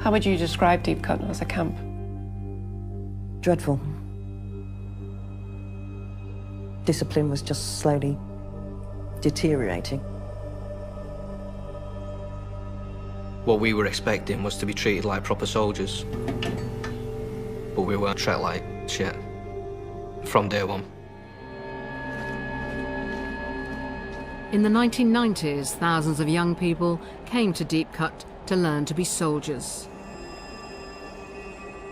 How would you describe Deep Cut as a camp? Dreadful. Discipline was just slowly deteriorating. What we were expecting was to be treated like proper soldiers, but we weren't treated like shit from day one. In the 1990s, thousands of young people came to Deep Cut to learn to be soldiers.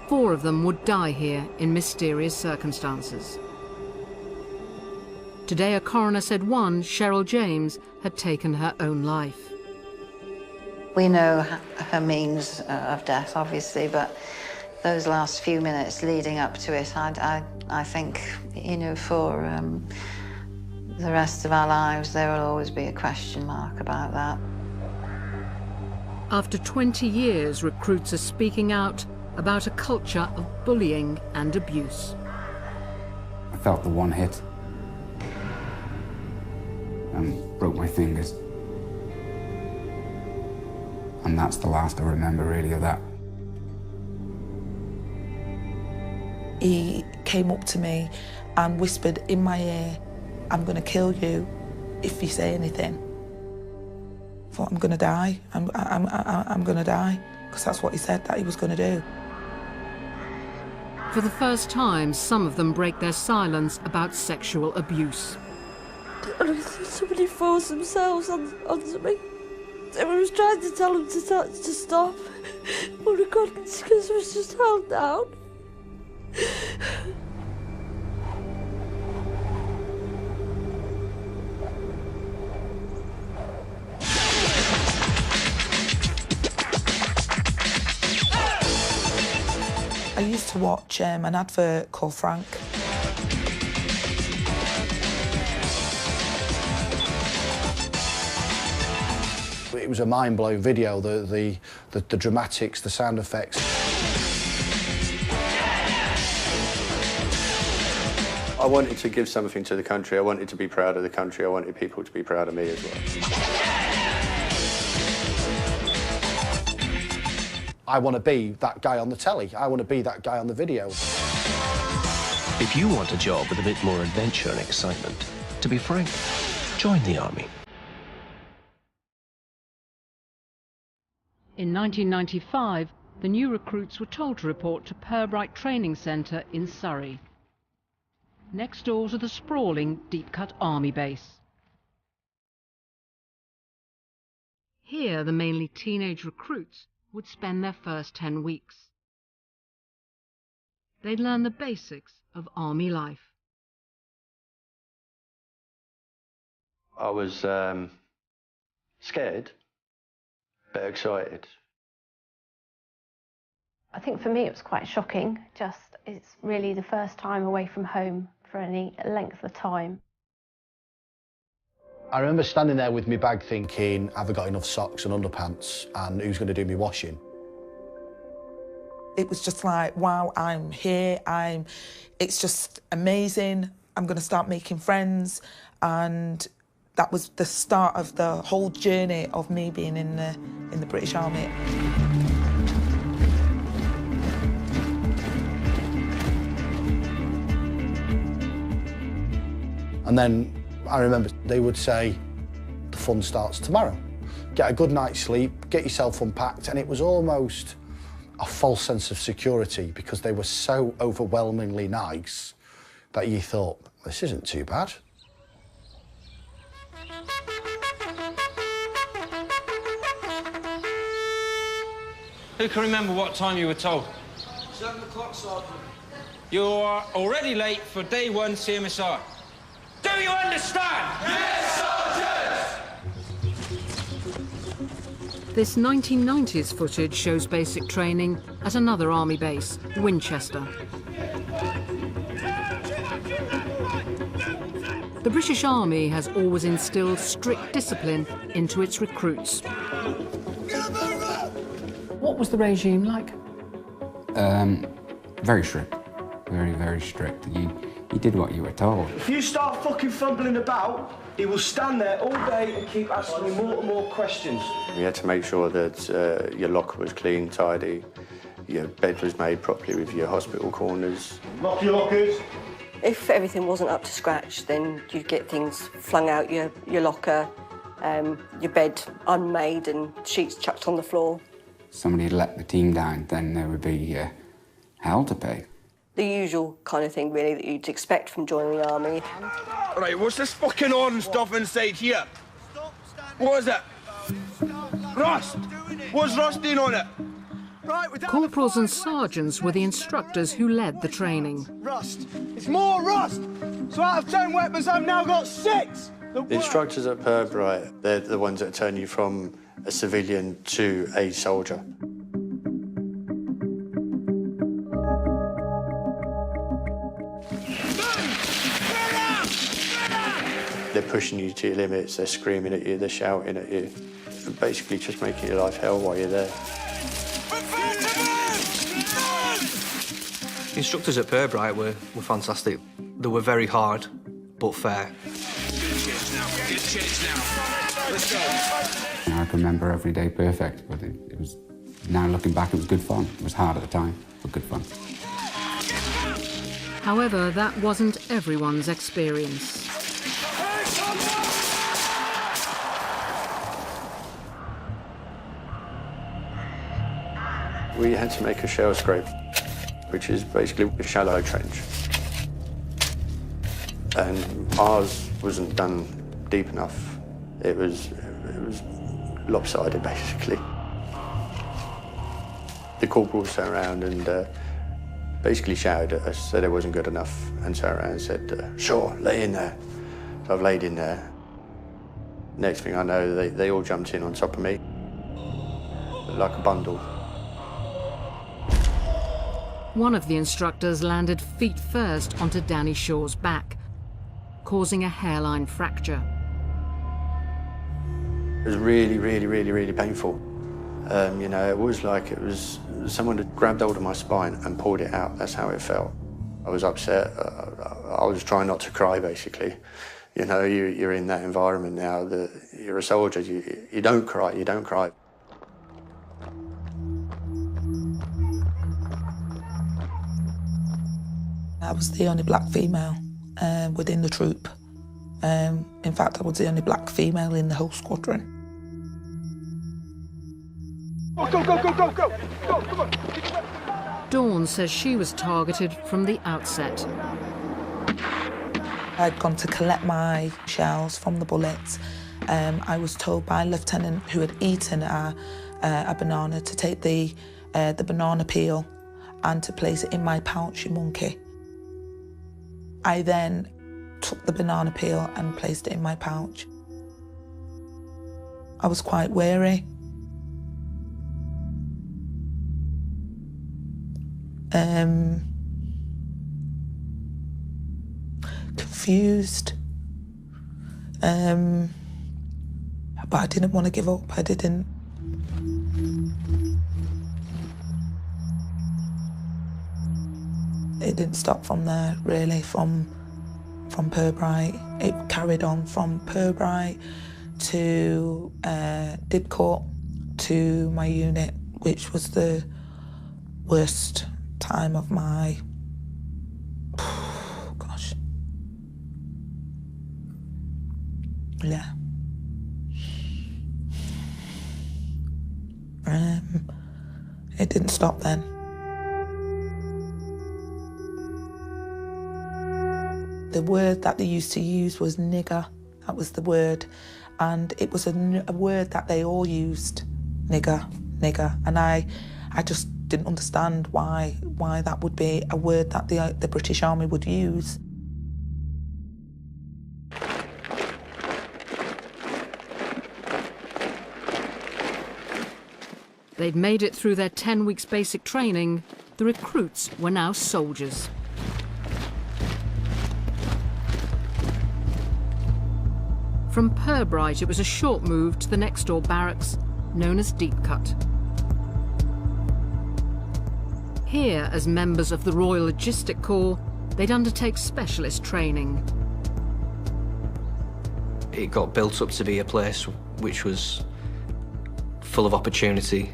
4 of them would die here in mysterious circumstances. Today, a coroner said one, Cheryl James, had taken her own life. We know her means of death, obviously, but those last few minutes leading up to it, I think, you know, for the rest of our lives, there will always be a question mark about that. After 20 years, recruits are speaking out about a culture of bullying and abuse. I felt the one hit and broke my fingers. And that's the last I remember, really, of that. He came up to me and whispered in my ear, "I'm going to kill you if you say anything." I thought, I'm going to die. I'm going to die, because that's what he said that he was going to do. For the first time, some of them break their silence about sexual abuse. Somebody forced themselves onto me. I was trying to tell him to stop, but I couldn't because I was just held down. I used to watch an advert called Frank. It was a mind-blowing video, the dramatics, the sound effects. I wanted to give something to the country. I wanted to be proud of the country. I wanted people to be proud of me as well. I want to be that guy on the telly. I want to be that guy on the video. If you want a job with a bit more adventure and excitement, to be frank, join the army. In 1995, the new recruits were told to report to Pirbright Training Centre in Surrey, next door to the sprawling Deep Cut Army base. Here, the mainly teenage recruits would spend their first 10 weeks. They'd learn the basics of army life. I was scared, but excited. I think for me it was quite shocking. It's really the first time away from home for any length of time. I remember standing there with my bag thinking, have I got enough socks and underpants, and who's going to do me washing? It was just like, wow, I'm here, it's just amazing. I'm going to start making friends, and that was the start of the whole journey of me being in the British Army. And then I remember they would say, the fun starts tomorrow. Get a good night's sleep, get yourself unpacked, and it was almost a false sense of security because they were so overwhelmingly nice that you thought, this isn't too bad. Who can remember what time you were told? 7 o'clock, Sergeant. You are already late for day 1 CMSI. Do you understand? Yes, Sergeant! This 1990s footage shows basic training at another army base, Winchester. The British Army has always instilled strict discipline into its recruits. What was the regime like? Very strict. Very, very strict. You You did what you were told. If you start fucking fumbling about, he will stand there all day and keep asking you more and more questions. We had to make sure that your locker was clean, tidy, your bed was made properly with your hospital corners. Lock your lockers. If everything wasn't up to scratch, then you'd get things flung out your locker, your bed unmade and sheets chucked on the floor. Somebody had let the team down, then there would be hell to pay. The usual kind of thing, really, that you'd expect from joining the army. Right, what's this fucking orange stuff inside here? What is it? Rust! What's rusting on it? Right, Corporals and sergeants were the instructors who led the training. Rust! It's more rust! So out of 10 weapons, I've now got 6! The instructors at Pirbright, they're the ones that turn you from a civilian to a soldier. They're pushing you to your limits, they're screaming at you, they're shouting at you. Basically just making your life hell while you're there. The instructors at Pirbright were fantastic. They were very hard, but fair. I can remember every day perfect, but it was, now looking back, it was good fun. It was hard at the time, but good fun. However, that wasn't everyone's experience. We had to make a shell scrape, which is basically a shallow trench. And ours wasn't done deep enough. It was lopsided, basically. The corporals turned around and basically shouted at us, said it wasn't good enough, and turned around and said, sure, lay in there. So I've laid in there. Next thing I know, they all jumped in on top of me, like a bundle. One of the instructors landed feet first onto Danny Shaw's back, causing a hairline fracture. It was really, really, really, really painful. You know, it was like it was someone had grabbed hold of my spine and pulled it out. That's how it felt. I was upset. I was trying not to cry, basically. You know, you're in that environment now. You're a soldier. You don't cry. You don't cry. I was the only black female within the troop. In fact, I was the only black female in the whole squadron. Go, go, go, go, go, go, come on. Dawn says she was targeted from the outset. I'd gone to collect my shells from the bullets. I was told by a lieutenant who had eaten a banana to take the banana peel and to place it in my pouch, you monkey. I then took the banana peel and placed it in my pouch. I was quite wary. Confused. But I didn't want to give up. I didn't. It didn't stop from there, really, from Pirbright. It carried on from Pirbright to Didcot to my unit, which was the worst time of my... gosh. Yeah. It didn't stop then. The word that they used to use was nigger. That was the word. And it was a word that they all used, nigger, nigger. And I just didn't understand why that would be a word that the British Army would use. They'd made it through their 10 weeks basic training. The recruits were now soldiers. From Pirbright, it was a short move to the next door barracks, known as Deepcut. Here, as members of the Royal Logistic Corps, they'd undertake specialist training. It got built up to be a place which was full of opportunity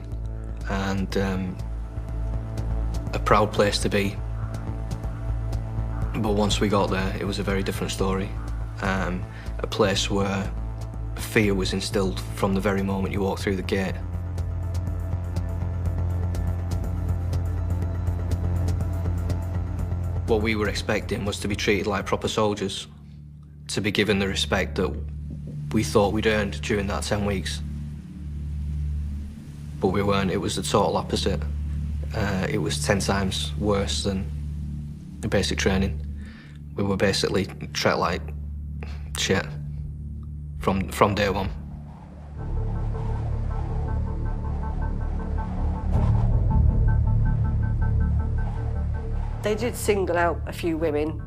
and a proud place to be. But once we got there, it was a very different story. A place where fear was instilled from the very moment you walked through the gate. What we were expecting was to be treated like proper soldiers, to be given the respect that we thought we'd earned during that 10 weeks. But we weren't. It was the total opposite. It was 10 times worse than the basic training. We were basically treated like shit from day one. They did single out a few women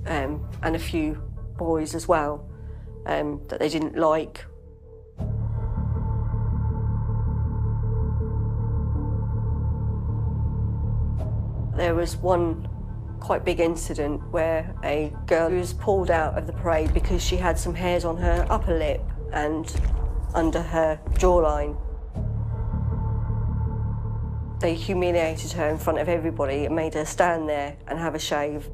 and a few boys as well that they didn't like. There was one quite big incident where a girl was pulled out of the parade because she had some hairs on her upper lip and under her jawline. They humiliated her in front of everybody and made her stand there and have a shave.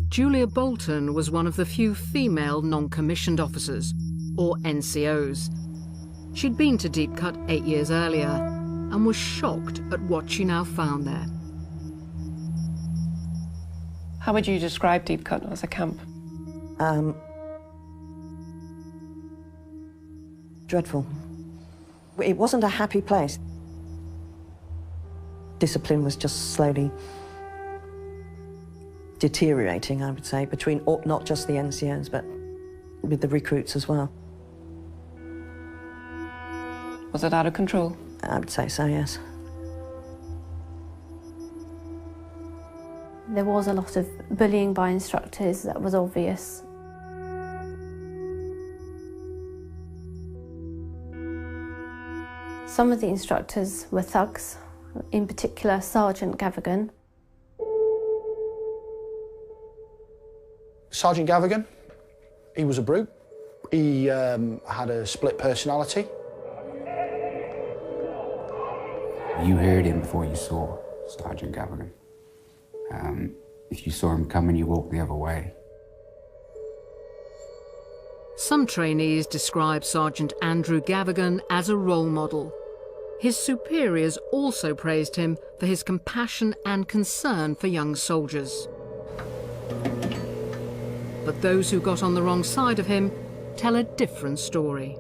Julia Bolton was one of the few female non-commissioned officers, or NCOs. She'd been to Deep Cut 8 years earlier and was shocked at what she now found there. How would you describe Deep Cut as a camp? Dreadful. It wasn't a happy place. Discipline was just slowly deteriorating, I would say, between not just the NCOs, but with the recruits as well. Was it out of control? I would say so, yes. There was a lot of bullying by instructors that was obvious. Some of the instructors were thugs, in particular Sergeant Gavigan. Sergeant Gavigan, he was a brute. He had a split personality. You heard him before you saw Sergeant Gavigan. If you saw him coming, you walked the other way. Some trainees describe Sergeant Andrew Gavigan as a role model. His superiors also praised him for his compassion and concern for young soldiers. But those who got on the wrong side of him tell a different story.